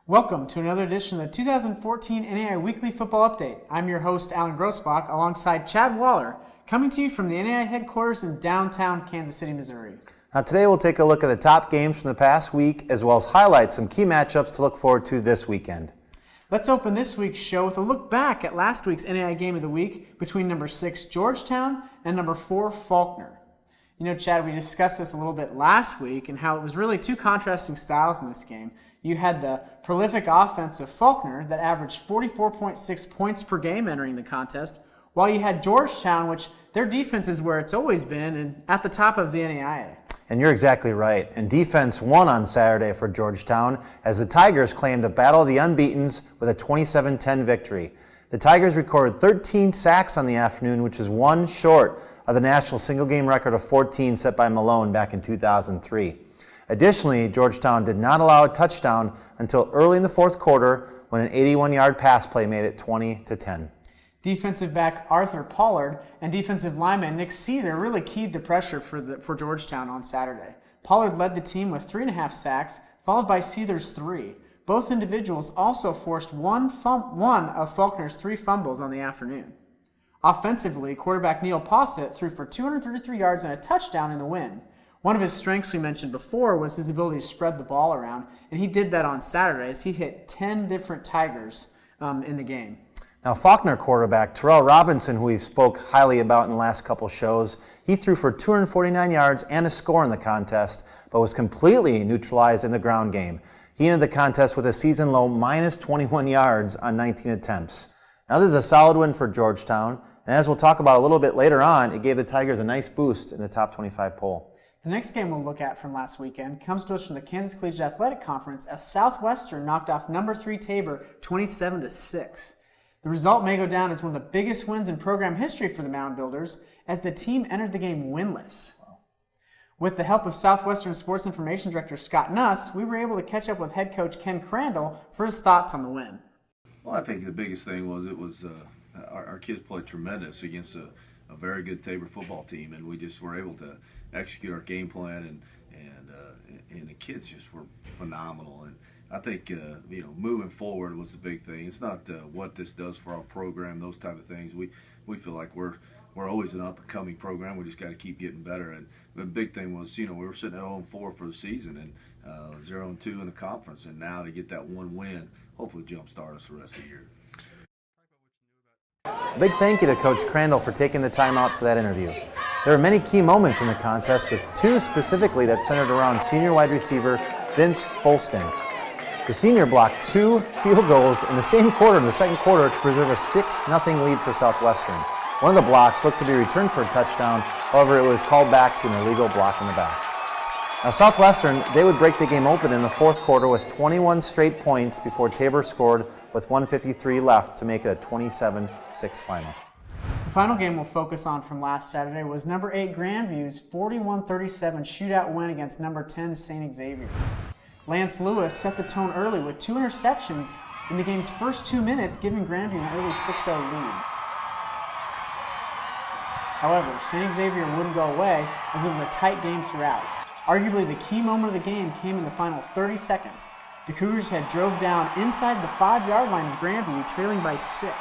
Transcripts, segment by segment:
Welcome to another edition of the 2014 NAIA Weekly Football Update. I'm your host, Alan Grossbach, alongside Chad Waller, coming to you from the NAIA headquarters in downtown Kansas City, Missouri. Now today we'll take a look at the top games from the past week, as well as highlight some key matchups to look forward to this weekend. Let's open this week's show with a look back at last week's NAIA Game of the Week between number 6 Georgetown and number 4 Faulkner. You know, Chad, we discussed this a little bit last week and how it was really two contrasting styles in this game. You had the prolific offense of Faulkner that averaged 44.6 points per game entering the contest, while you had Georgetown, which their defense is where it's always been and at the top of the NAIA. And you're exactly right. And defense won on Saturday for Georgetown as the Tigers claimed a battle of the unbeatens with a 27-10 victory. The Tigers recorded 13 sacks on the afternoon, which is one short of the national single-game record of 14 set by Malone back in 2003. Additionally, Georgetown did not allow a touchdown until early in the fourth quarter when an 81-yard pass play made it 20-10. Defensive back Arthur Pollard and defensive lineman Nick Seether really keyed the pressure for Georgetown on Saturday. Pollard led the team with 3.5 sacks, followed by Seether's 3. Both individuals also forced one of Faulkner's 3 fumbles on the afternoon. Offensively, quarterback Neil Posset threw for 233 yards and a touchdown in the win. One of his strengths we mentioned before was his ability to spread the ball around, and he did that on Saturday as he hit 10 different Tigers in the game. Now, Faulkner quarterback Terrell Robinson, who we've spoke highly about in the last couple shows, he threw for 249 yards and a score in the contest, but was completely neutralized in the ground game. He ended the contest with a season-low minus 21 yards on 19 attempts. Now, this is a solid win for Georgetown, and as we'll talk about a little bit later on, it gave the Tigers a nice boost in the top 25 poll. The next game we'll look at from last weekend comes to us from the Kansas Collegiate Athletic Conference as Southwestern knocked off number 3 Tabor 27-6. The result may go down as one of the biggest wins in program history for the Mound Builders as the team entered the game winless. With the help of Southwestern Sports Information Director Scott Nuss, we were able to catch up with head coach Ken Crandall for his thoughts on the win. Well, I think the biggest thing was our kids played tremendous against a very good Tabor football team, and we just were able to execute our game plan, and the kids just were phenomenal. And I think moving forward was the big thing. It's not what this does for our program, those type of things. We feel like we're always an up and coming program. We just got to keep getting better. And the big thing was, we were sitting at 0-4 for the season and 0-2 in the conference, and now to get that one win, hopefully jumpstart us the rest of the year. A big thank you to Coach Crandall for taking the time out for that interview. There were many key moments in the contest, with 2 specifically that centered around senior wide receiver Vince Folston. The senior blocked 2 field goals in the same quarter, in the second quarter, to preserve a 6-0 lead for Southwestern. One of the blocks looked to be returned for a touchdown, however it was called back to an illegal block in the back. Now Southwestern, they would break the game open in the fourth quarter with 21 straight points before Tabor scored with 1:53 left to make it a 27-6 final. The final game we'll focus on from last Saturday was number 8 Grandview's 41-37 shootout win against number 10 St. Xavier. Lance Lewis set the tone early with 2 interceptions in the game's first 2 minutes, giving Grandview an early 6-0 lead. However, St. Xavier wouldn't go away as it was a tight game throughout. Arguably the key moment of the game came in the final 30 seconds. The Cougars had drove down inside the 5-yard line of Grandview, trailing by 6.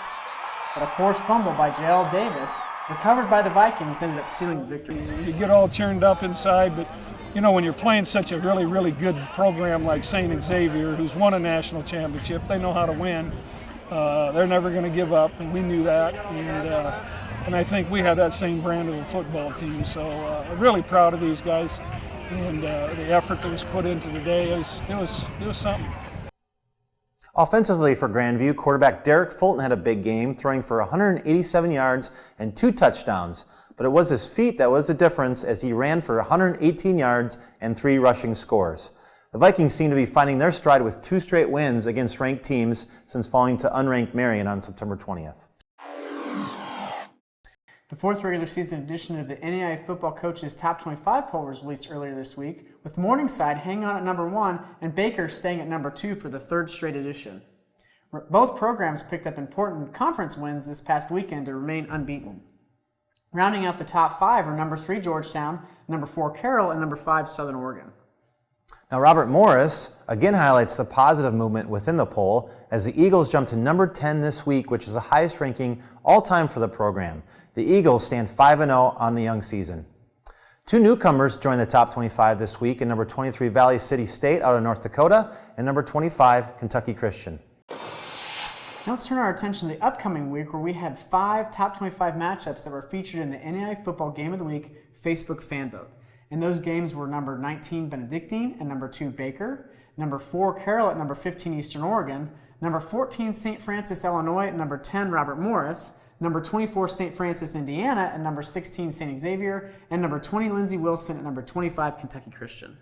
But a forced fumble by J.L. Davis, recovered by the Vikings, ended up sealing the victory. You get all churned up inside, but when you're playing such a really, really good program like St. Xavier, who's won a national championship, they know how to win. They're never going to give up, and we knew that. And I think we had that same brand of a football team. So really proud of these guys. And the effort that was put into today, it was something. Offensively for Grandview, quarterback Derek Fulton had a big game, throwing for 187 yards and 2 touchdowns. But it was his feet that was the difference as he ran for 118 yards and 3 rushing scores. The Vikings seem to be finding their stride with 2 straight wins against ranked teams since falling to unranked Marion on September 20th. The 4th regular season edition of the NAIA Football Coaches Top 25 poll was released earlier this week, with Morningside hanging on at number 1 and Baker staying at number 2 for the 3rd straight edition. Both programs picked up important conference wins this past weekend to remain unbeaten. Rounding out the top 5 are number 3 Georgetown, number 4 Carroll, and number 5 Southern Oregon. Now, Robert Morris again highlights the positive movement within the poll as the Eagles jump to number 10 this week, which is the highest ranking all time for the program. The Eagles stand 5-0 on the young season. Two newcomers join the top 25 this week in number 23 Valley City State out of North Dakota and number 25 Kentucky Christian. Now let's turn our attention to the upcoming week where we had 5 top 25 matchups that were featured in the NAIA Football Game of the Week Facebook fan vote. And those games were number 19 Benedictine and number 2 Baker, number 4 Carroll at number 15 Eastern Oregon, number 14 St. Francis Illinois at number 10 Robert Morris, number 24 St. Francis Indiana at number 16 St. Xavier, and number 20 Lindsey Wilson at number 25 Kentucky Christian.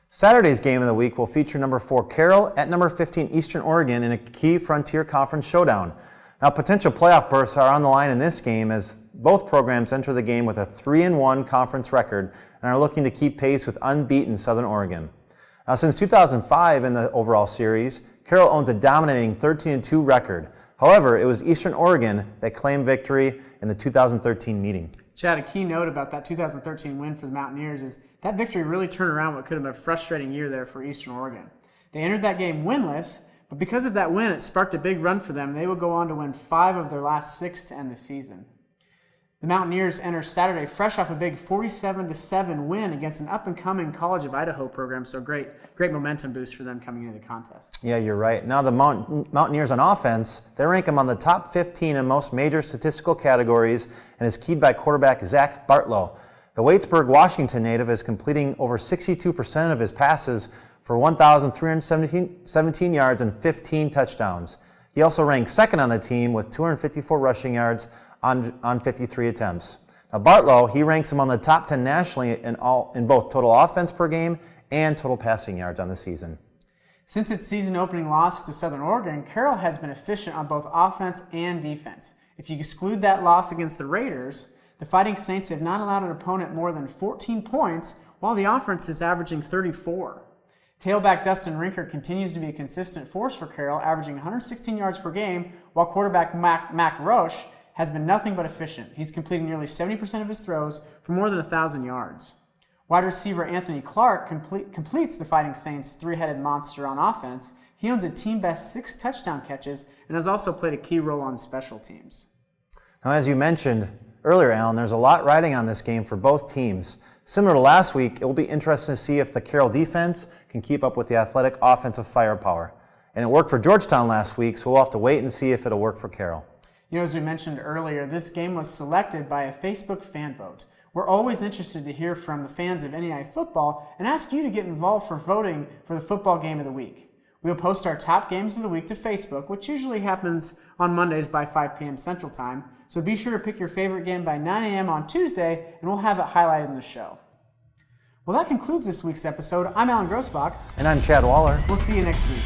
Saturday's game of the week will feature number 4 Carroll at number 15 Eastern Oregon in a key Frontier Conference showdown. Now, potential playoff berths are on the line in this game as both programs enter the game with a 3-1 conference record and are looking to keep pace with unbeaten Southern Oregon. Now, since 2005 in the overall series, Carroll owns a dominating 13-2 record. However, it was Eastern Oregon that claimed victory in the 2013 meeting. Chad, a key note about that 2013 win for the Mountaineers is that victory really turned around what could have been a frustrating year there for Eastern Oregon. They entered that game winless, but because of that win, it sparked a big run for them. They would go on to win 5 of their last 6 to end the season. The Mountaineers enter Saturday fresh off a big 47-7 win against an up-and-coming College of Idaho program, so great momentum boost for them coming into the contest. Yeah, you're right. Now the Mountaineers on offense, they rank them on the top 15 in most major statistical categories and is keyed by quarterback Zach Bartlow. The Waitsburg, Washington native is completing over 62% of his passes for 1,317 yards and 15 touchdowns. He also ranks second on the team with 254 rushing yards on 53 attempts. Now Bartlow, he ranks among the top 10 nationally in both total offense per game and total passing yards on the season. Since its season opening loss to Southern Oregon, Carroll has been efficient on both offense and defense. If you exclude that loss against the Raiders, the Fighting Saints have not allowed an opponent more than 14 points, while the offense is averaging 34. Tailback Dustin Rinker continues to be a consistent force for Carroll, averaging 116 yards per game, while quarterback Mac Roche has been nothing but efficient. He's completing nearly 70% of his throws for more than 1,000 yards. Wide receiver Anthony Clark completes the Fighting Saints' three-headed monster on offense. He owns a team-best 6 touchdown catches and has also played a key role on special teams. Now, as you mentioned earlier, Alan, there's a lot riding on this game for both teams. Similar to last week, it will be interesting to see if the Carroll defense can keep up with the athletic offensive firepower. And it worked for Georgetown last week, so we'll have to wait and see if it'll work for Carroll. You know, as we mentioned earlier, this game was selected by a Facebook fan vote. We're always interested to hear from the fans of NAIA football and ask you to get involved for voting for the football game of the week. We'll post our top games of the week to Facebook, which usually happens on Mondays by 5 p.m. Central Time. So be sure to pick your favorite game by 9 a.m. on Tuesday, and we'll have it highlighted in the show. Well, that concludes this week's episode. I'm Alan Grossbach. And I'm Chad Waller. We'll see you next week.